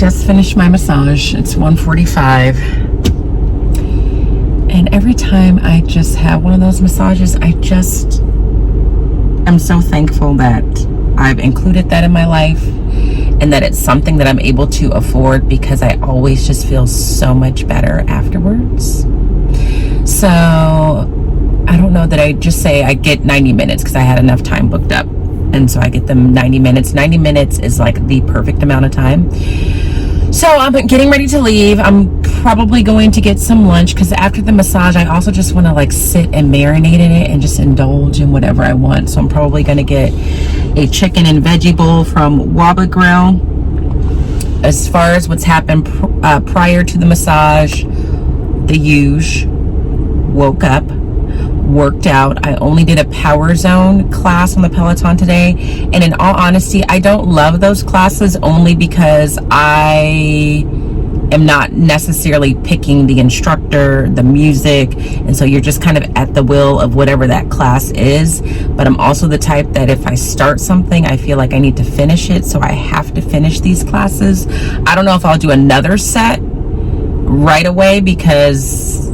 just finished my massage. It's 1:45. And every time I just have one of those massages, I'm so thankful that I've included that in my life and that it's something that I'm able to afford, because I always just feel so much better afterwards. So I don't know that I just say I get 90 minutes because I had enough time booked up. And so I get them 90 minutes. 90 minutes is like the perfect amount of time. So I'm getting ready to leave. I'm probably going to get some lunch, because after the massage, I also just want to like sit and marinate in it and just indulge in whatever I want. So I'm probably going to get a chicken and veggie bowl from Waba Grill. As far as what's happened prior to the massage, the huge woke up, worked out. I only did a power zone class on the Peloton today, and in all honesty, I don't love those classes, only because I am not necessarily picking the instructor, the music, and so you're just kind of at the will of whatever that class is. But I'm also the type that if I start something, I feel like I need to finish it, so I have to finish these classes. I don't know if I'll do another set right away, because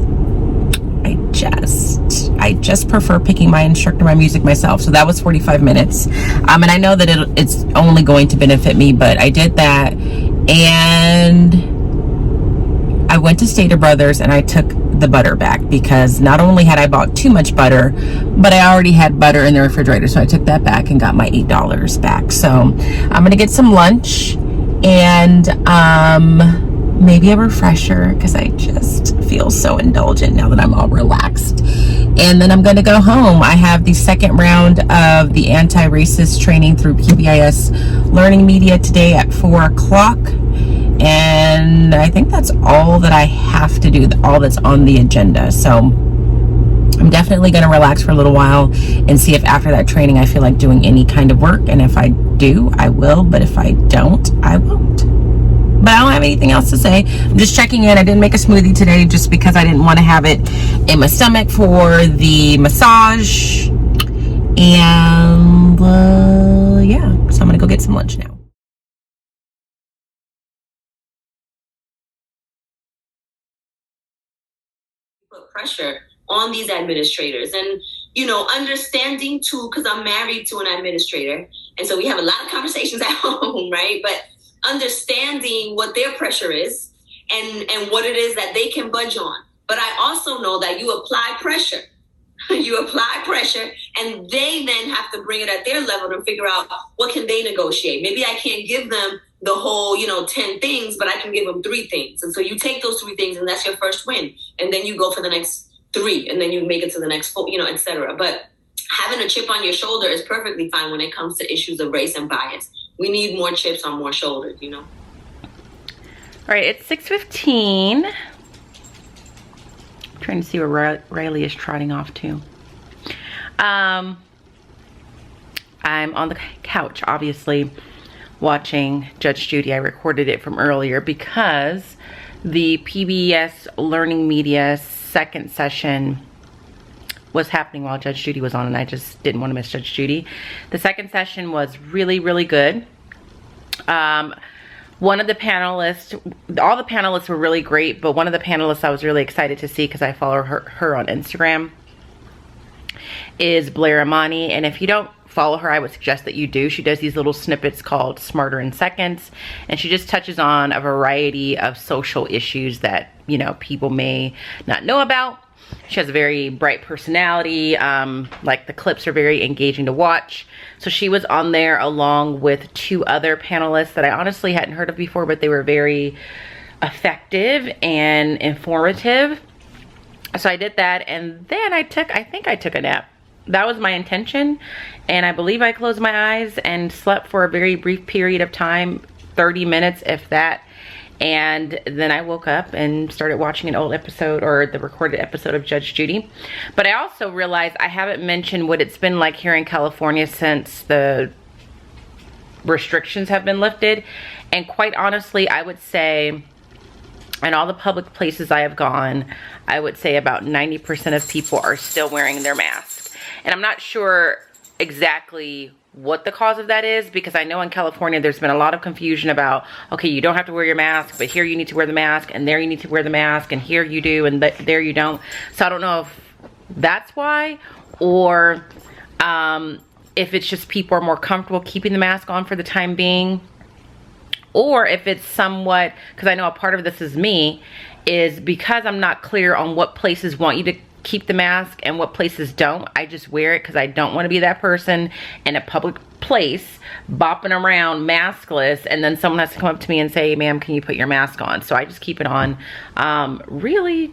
I just prefer picking my instructor, my music myself. So that was 45 minutes. And I know that it's only going to benefit me, but I did that. And I went to Stater Brothers and I took the butter back, because not only had I bought too much butter, but I already had butter in the refrigerator. So I took that back and got my $8 back. So I'm going to get some lunch and maybe a refresher, because I just feel so indulgent now that I'm all relaxed. And then I'm going to go home. I have the second round of the anti-racist training through PBIS Learning Media today at 4 o'clock. And I think that's all that I have to do, all that's on the agenda. So I'm definitely going to relax for a little while and see if after that training I feel like doing any kind of work. And if I do, I will. But if I don't, I won't. But I don't have anything else to say. I'm just checking in. I didn't make a smoothie today just because I didn't want to have it in my stomach for the massage. And yeah, so I'm going to go get some lunch now. Put pressure on these administrators, and understanding too, because I'm married to an administrator, and so we have a lot of conversations at home, right? But understanding what their pressure is and what it is that they can budge on. But I also know that you apply pressure. You apply pressure, and they then have to bring it at their level to figure out what can they negotiate. Maybe I can't give them the whole, 10 things, but I can give them 3 things. And so you take those 3 things, and that's your first win. And then you go for the next 3, and then you make it to the next 4, et cetera. But having a chip on your shoulder is perfectly fine when it comes to issues of race and bias. We need more chips on more shoulders, All right, it's 6:15. Trying to see where Riley is trotting off to. I'm on the couch, obviously, watching Judge Judy. I recorded it from earlier because the PBS Learning Media second session was happening while Judge Judy was on, and I just didn't want to miss Judge Judy. The second session was really, really good. One of the panelists, all the panelists were really great, but one of the panelists I was really excited to see, because I follow her on Instagram, is Blair Imani. And if you don't follow her, I would suggest that you do. She does these little snippets called Smarter in Seconds, and she just touches on a variety of social issues that, people may not know about. She has a very bright personality. Like, the clips are very engaging to watch. So she was on there along with 2 other panelists that I honestly hadn't heard of before, but they were very effective and informative. So I did that, and then I think I took a nap. That was my intention, and I believe I closed my eyes and slept for a very brief period of time, 30 minutes if that. And then I woke up and started watching an old episode, or the recorded episode of Judge Judy. But I also realized I haven't mentioned what it's been like here in California since the restrictions have been lifted. And quite honestly, I would say, in all the public places I have gone, I would say about 90% of people are still wearing their masks. And I'm not sure exactly what the cause of that is, because I know in California there's been a lot of confusion about, okay, you don't have to wear your mask, but here you need to wear the mask, and there you need to wear the mask, and here you do, and there you don't. So I don't know if that's why, or if it's just people are more comfortable keeping the mask on for the time being, or if it's somewhat, because I know a part of this is me, is because I'm not clear on what places want you to keep the mask and what places don't. I just wear it because I don't want to be that person in a public place bopping around maskless, and then someone has to come up to me and say, ma'am, can you put your mask on? So I just keep it on, really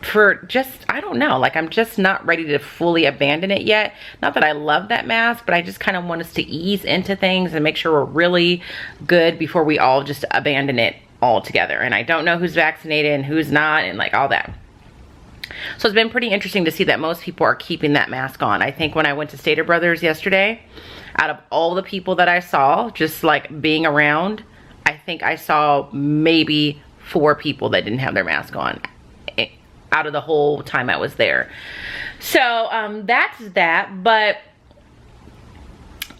for just, I don't know, like I'm just not ready to fully abandon it yet. Not that I love that mask, but I just kind of want us to ease into things and make sure we're really good before we all just abandon it altogether. And I don't know who's vaccinated and who's not, and like all that. So it's been pretty interesting to see that most people are keeping that mask on. I think when I went to Stater Brothers yesterday, out of all the people that I saw just like being around, I think I saw maybe 4 people that didn't have their mask on out of the whole time I was there. So that's that, but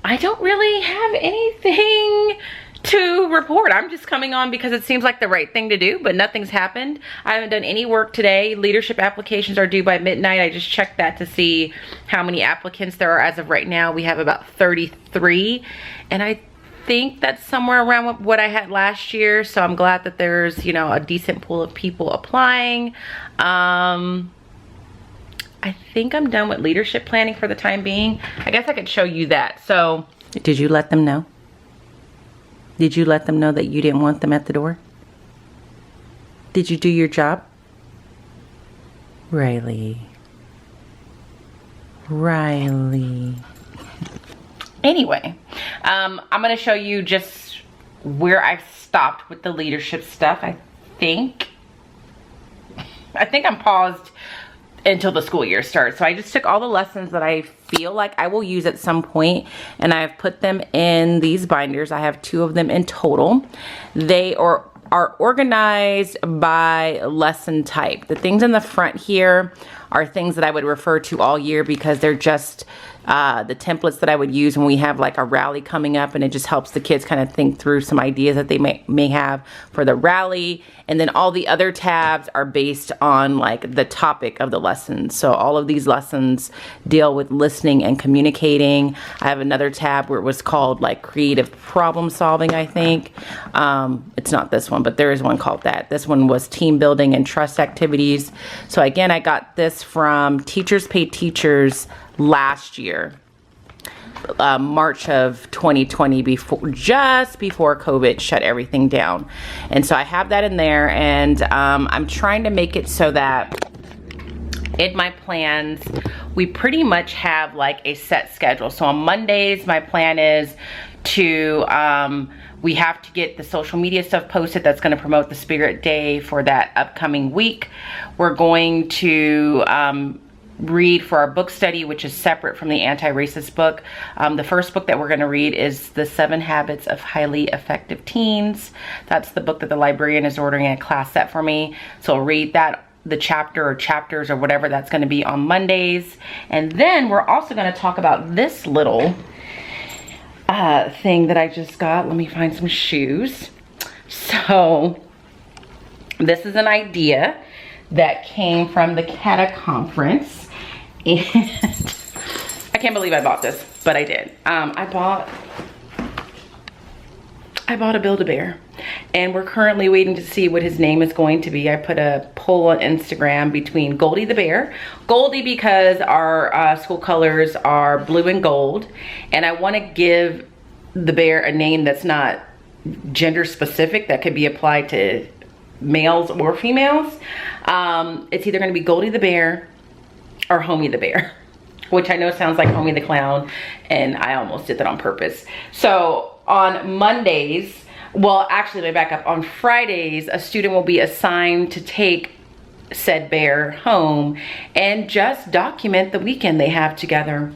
I don't really have anything to report. I'm just coming on because it seems like the right thing to do, but nothing's happened. I haven't done any work today. Leadership applications are due by midnight. I just checked that to see how many applicants there are. As of right now, we have about 33, and I think that's somewhere around what I had last year. So I'm glad that there's, you know, a decent pool of people applying. I think I'm done with leadership planning for the time being. I guess I could show you that. So did you let them know? Did you let them know that you didn't want them at the door? Did you do your job? Riley. Anyway, I'm going to show you just where I've stopped with the leadership stuff. I think I'm paused until the school year starts. So I just took all the lessons that I feel like I will use at some point, and I've put them in these binders. I have 2 of them in total. They are organized by lesson type. The things in the front here are things that I would refer to all year because they're just the templates that I would use when we have like a rally coming up, and it just helps the kids kind of think through some ideas that they may have for the rally. And then all the other tabs are based on like the topic of the lesson. So all of these lessons deal with listening and communicating. I have another tab where it was called like creative problem solving, I think. It's not this one, but there is one called that. This one was team building and trust activities. So again, I got this from Teachers Pay Teachers last year, March of 2020, just before COVID shut everything down. And so I have that in there, and I'm trying to make it so that in my plans, we pretty much have like a set schedule. So on Mondays, my plan is to, we have to get the social media stuff posted that's going to promote the Spirit Day for that upcoming week. We're going to read for our book study, which is separate from the anti-racist book. The first book that we're going to read is The 7 Habits of Highly Effective Teens. That's the book that the librarian is ordering a class set for me. So I'll read that, the chapter or chapters or whatever that's going to be on Mondays. And then we're also going to talk about this little thing that I just got. Let me find some shoes. So this is an idea that came from the CATA conference. And I can't believe I bought this, but I did. I bought a Build-A-Bear, and we're currently waiting to see what his name is going to be. I put a poll on Instagram between Goldie the Bear. Goldie because our school colors are blue and gold, and I want to give the bear a name that's not gender specific, that could be applied to males or females. It's either going to be Goldie the Bear or Homie the Bear, which I know sounds like Homie the Clown, and I almost did that on purpose. So on Mondays, well, actually, let me back up. On Fridays, a student will be assigned to take said bear home and just document the weekend they have together.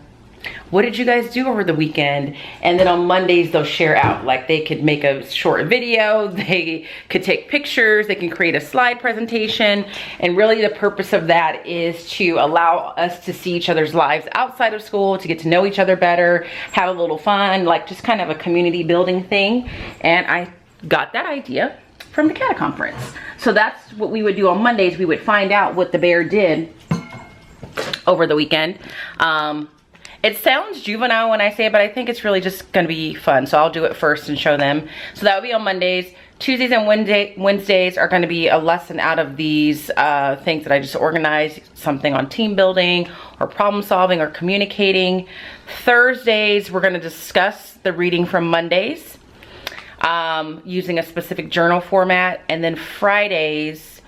what did you guys do over the weekend? And then on Mondays, they'll share out. Like they could make a short video, they could take pictures, they can create a slide presentation. And really the purpose of that is to allow us to see each other's lives outside of school, to get to know each other better, have a little fun, like just kind of a community building thing. And I got that idea from the CATA conference. So that's what we would do on Mondays. We would find out what the bear did over the weekend. It sounds juvenile when I say it, but I think it's really just gonna be fun. So I'll do it first and show them. So that would be on Mondays. Tuesdays and Wednesdays are gonna be a lesson out of these things that I just organized, something on team building or problem solving or communicating. Thursdays, we're gonna discuss the reading from Mondays using a specific journal format. And then Fridays,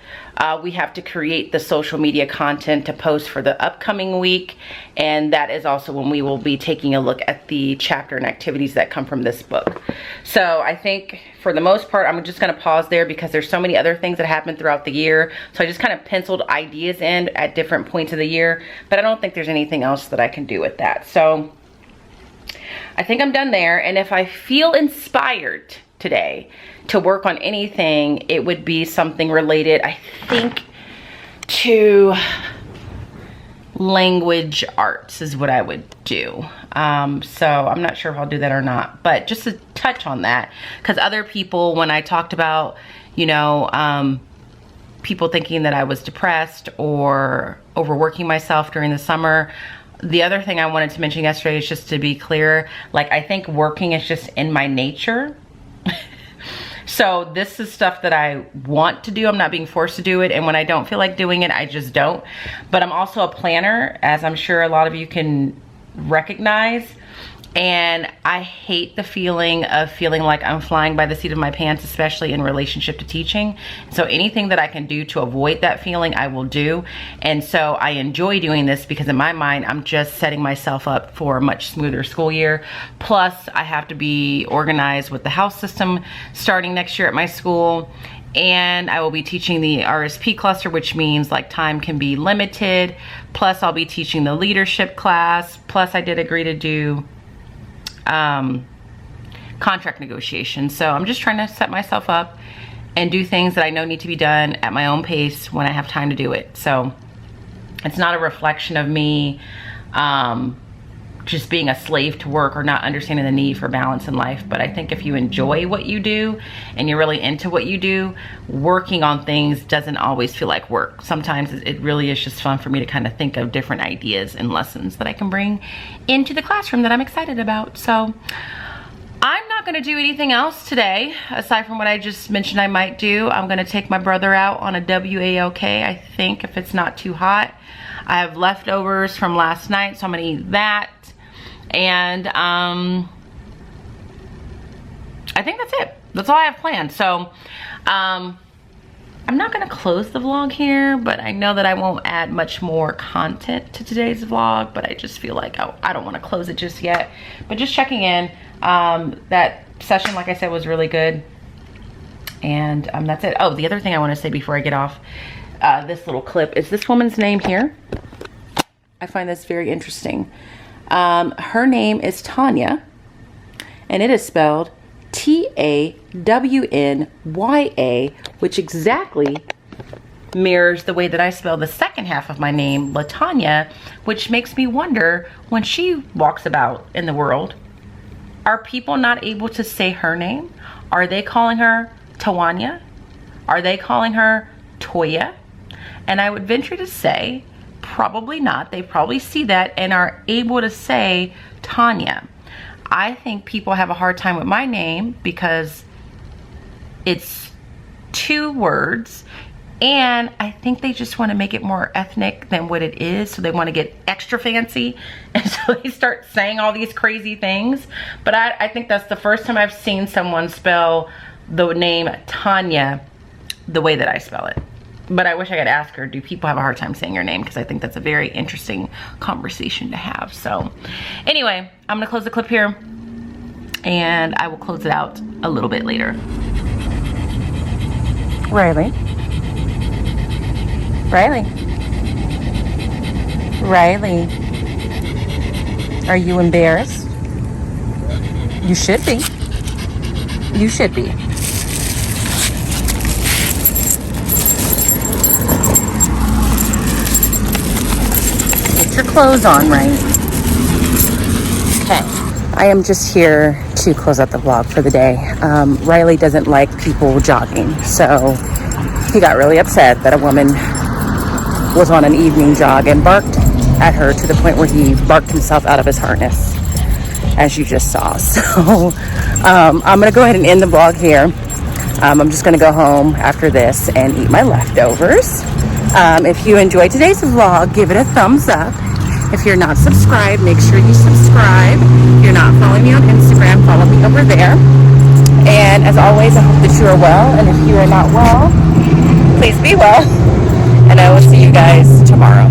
we have to create the social media content to post for the upcoming week. And that is also when we will be taking a look at the chapter and activities that come from this book. So I think for the most part, I'm just gonna pause there because there's so many other things that happen throughout the year. So I just kind of penciled ideas in at different points of the year, but I don't think there's anything else that I can do with that. So I think I'm done there. And if I feel inspired today to work on anything, it would be something related, I think, to language arts is what I would do. So I'm not sure if I'll do that or not, but just to touch on that, because other people, when I talked about, you know, people thinking that I was depressed or overworking myself during the summer, the other thing I wanted to mention yesterday is just to be clear, like I think working is just in my nature. So this is stuff that I want to do. I'm not being forced to do it. And when I don't feel like doing it, I just don't. But I'm also a planner, as I'm sure a lot of you can recognize. And I hate the feeling of feeling like I'm flying by the seat of my pants, especially in relationship to teaching. So anything that I can do to avoid that feeling, I will do. And so I enjoy doing this because in my mind, I'm just setting myself up for a much smoother school year. Plus, I have to be organized with the house system starting next year at my school. And I will be teaching the RSP cluster, which means like time can be limited. Plus, I'll be teaching the leadership class. Plus, I did agree to do contract negotiations. So I'm just trying to set myself up and do things that I know need to be done at my own pace when I have time to do it. So it's not a reflection of me just being a slave to work or not understanding the need for balance in life. But I think if you enjoy what you do and you're really into what you do, working on things doesn't always feel like work. Sometimes it really is just fun for me to kind of think of different ideas and lessons that I can bring into the classroom that I'm excited about. So I'm not gonna do anything else today, aside from what I just mentioned I might do. I'm gonna take my brother out on a WAOK, I think, if it's not too hot. I have leftovers from last night, so I'm gonna eat that. And I think that's it. That's all I have planned. So I'm not gonna close the vlog here, but I know that I won't add much more content to today's vlog, but I just feel like I don't wanna close it just yet. But just checking in, that session, like I said, was really good. And that's it. Oh, the other thing I wanna say before I get off this little clip is this woman's name here. I find this very interesting. Her name is Tanya, and it is spelled Tawnya, which exactly mirrors the way that I spell the second half of my name, Latanya, which makes me wonder, when she walks about in the world, are people not able to say her name? Are they calling her Tawanya? Are they calling her Toya? And I would venture to say, probably not. They probably see that and are able to say Tanya. I think people have a hard time with my name because it's 2 words, and I think they just want to make it more ethnic than what it is, so they want to get extra fancy, and so they start saying all these crazy things. But I think that's the first time I've seen someone spell the name Tanya the way that I spell it. But I wish I could ask her, do people have a hard time saying your name? Because I think that's a very interesting conversation to have. So anyway, I'm gonna close the clip here, and I will close it out a little bit later. Riley. Riley. Riley. Are you embarrassed? You should be. You should be. Get your clothes on, right? Okay. I am just here to close out the vlog for the day. Riley doesn't like people jogging, so he got really upset that a woman was on an evening jog and barked at her to the point where he barked himself out of his harness, as you just saw. So I'm gonna go ahead and end the vlog here. I'm just gonna go home after this and eat my leftovers. If you enjoyed today's vlog, give it a thumbs up. If you're not subscribed, make sure you subscribe. If you're not following me on Instagram, follow me over there. And as always, I hope that you are well, and if you are not well, please be well, and I will see you guys tomorrow.